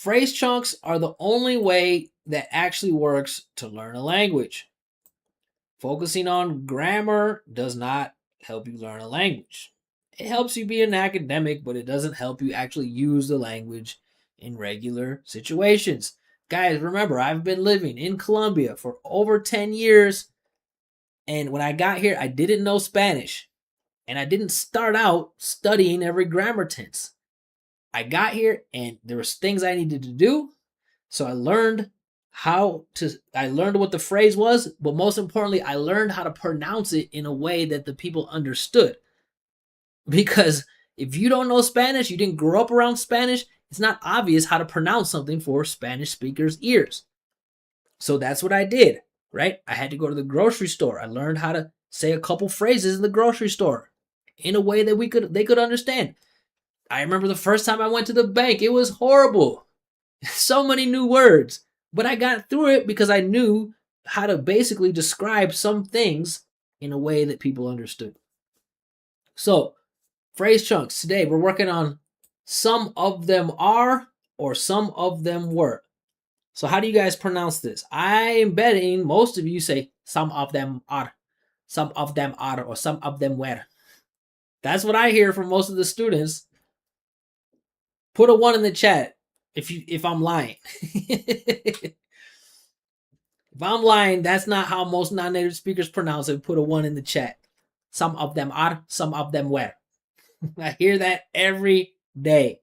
Phrase chunks are the only way that actually works to learn a language. Focusing on grammar does not help you learn a language. It helps you be an academic, but it doesn't help you actually use the language in regular situations. Guys, remember, I've been living in Colombia for over 10 years. And when I got here, I didn't know Spanish. And I didn't start out studying every grammar tense. I got here and there was things I needed to do. So I learned what the phrase was, but most importantly, I learned how to pronounce it in a way that the people understood. Because if you don't know Spanish, you didn't grow up around Spanish, it's not obvious how to pronounce something for Spanish speakers' ears. So that's what I did, right? I had to go to the grocery store. I learned how to say a couple phrases in the grocery store in a way that they could understand. I remember the first time I went to the bank, it was horrible. So many new words, but I got through it because I knew how to basically describe some things in a way that people understood. So, phrase chunks. Today we're working on some of them are or some of them were. So how do you guys pronounce this? I am betting most of you say some of them are, or some of them were. That's what I hear from most of the students. Put a 1 in the chat if I'm lying. If I'm lying, that's not how most non-native speakers pronounce it. Put a 1 in the chat. Some of them are, some of them were. I hear that every day.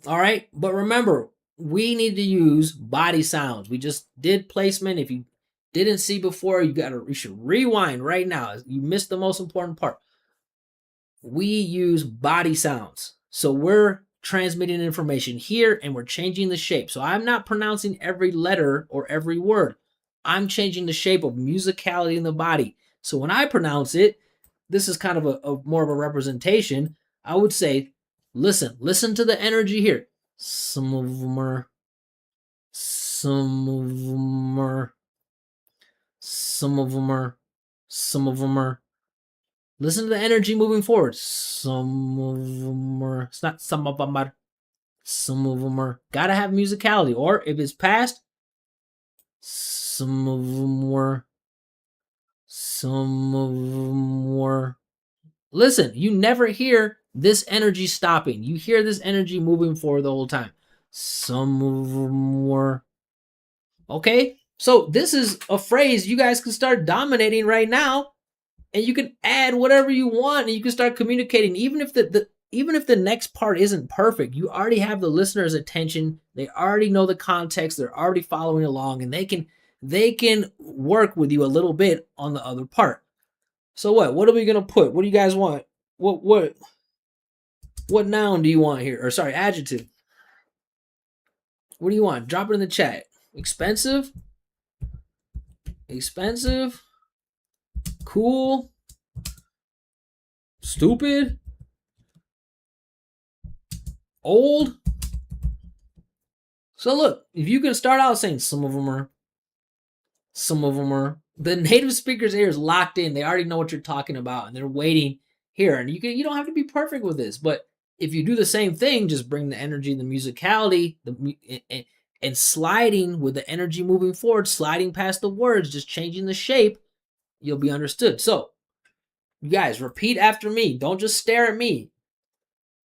All right, but remember, we need to use body sounds. We just did placement. If you didn't see before, you should rewind right now. You missed the most important part. We use body sounds. So we're transmitting information here and we're changing the shape. So I'm not pronouncing every letter or every word. I'm changing the shape of musicality in the body. So when I pronounce it, this is kind of a more of a representation. I would say, listen to the energy here. Some of them are, some of them are, some of them are, some of them are. Listen to the energy moving forward. Some of them are, it's not some of them are, some of them are. Gotta have musicality. Or if it's past, some of them were, some of them were. Listen, you never hear this energy stopping. You hear this energy moving forward the whole time. Some of them were. Okay? So this is a phrase you guys can start dominating right now, and you can add whatever you want, and you can start communicating. Even if the next part isn't perfect, you already have the listener's attention. They already know the context. They're already following along, and they can work with you a little bit on the other part. So what are we gonna put? What do you guys want? What noun do you want here? Or sorry, adjective. What do you want? Drop it in the chat. Expensive? Expensive? Cool? Stupid? Old? So look, if you can start out saying some of them are, the native speaker's ear is locked in. They already know what you're talking about and they're waiting here. And you don't have to be perfect with this, but if you do the same thing, just bring the energy, the musicality, and sliding with the energy moving forward, sliding past the words, just changing the shape, you'll be understood. So, you guys, repeat after me. Don't just stare at me.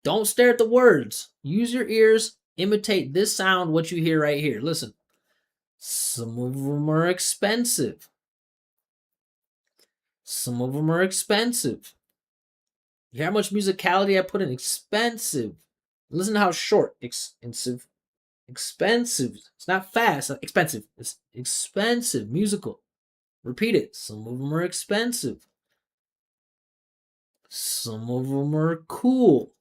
Don't stare at the words. Use your ears. Imitate this sound, what you hear right here. Listen. Some of them are expensive. Some of them are expensive. You hear how much musicality I put in? Expensive. Listen to how short. Expensive. Expensive. It's not fast. Expensive. It's expensive. Musical. Repeat it. Some of them are expensive. Some of them are cool.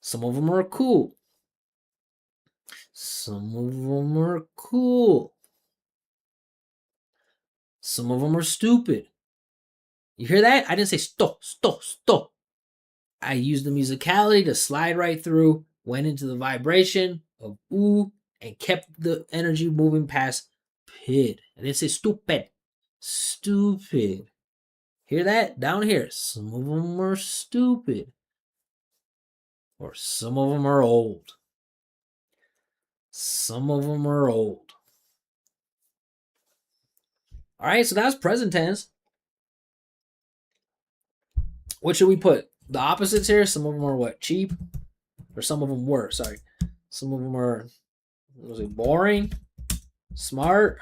Some of them are cool. Some of them are cool. Some of them are stupid. You hear that? I didn't say sto. I used the musicality to slide right through, went into the vibration of ooh, and kept the energy moving past pid. I didn't say stupid. Stupid. Hear that? Down here. Some of them are stupid. Or some of them are old. Some of them are old. All right, so that's present tense. What should we put? The opposites here. Some of them are what? Cheap, or some of them were. Sorry, some of them are. Was it boring? Smart?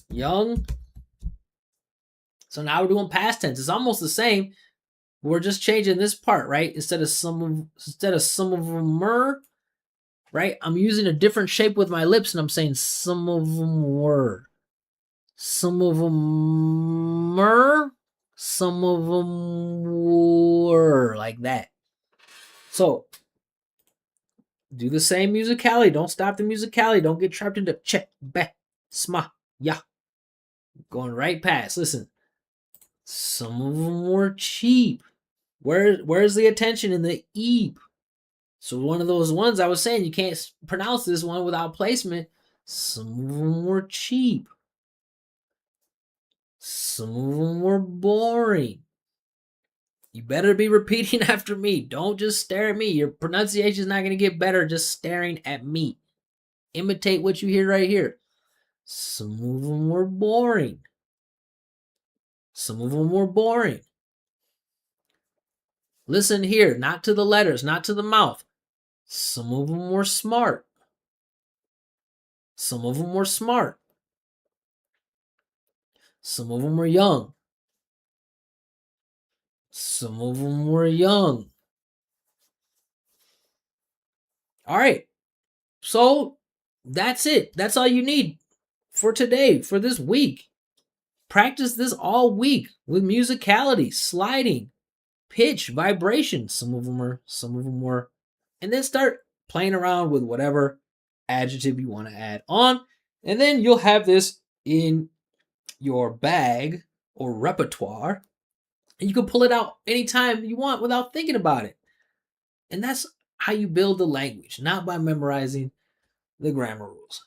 Young? So now we're doing past tense. It's almost the same. We're just changing this part, right? Instead of some of them were, right? I'm using a different shape with my lips, and I'm saying some of them were. Some of them were. Some of them were, like that. So do the same musicality. Don't stop the musicality. Don't get trapped into che, be, sma, ya. Going right past. Listen. Some of them were cheap. Where's the attention in the eep? So one of those ones I was saying, you can't pronounce this one without placement. Some of them were cheap. Some of them were boring. You better be repeating after me. Don't just stare at me. Your pronunciation is not going to get better just staring at me. Imitate what you hear right here. Some of them were boring. Some of them were boring. Listen here, not to the letters, not to the mouth. Some of them were smart. Some of them were smart. Some of them were young. Some of them were young. All right. So that's it. That's all you need for today, for this week. Practice this all week with musicality, sliding, pitch, vibration. Some of them were. And then start playing around with whatever adjective you want to add on. And then you'll have this in your bag or repertoire. And you can pull it out anytime you want without thinking about it. And that's how you build the language, not by memorizing the grammar rules.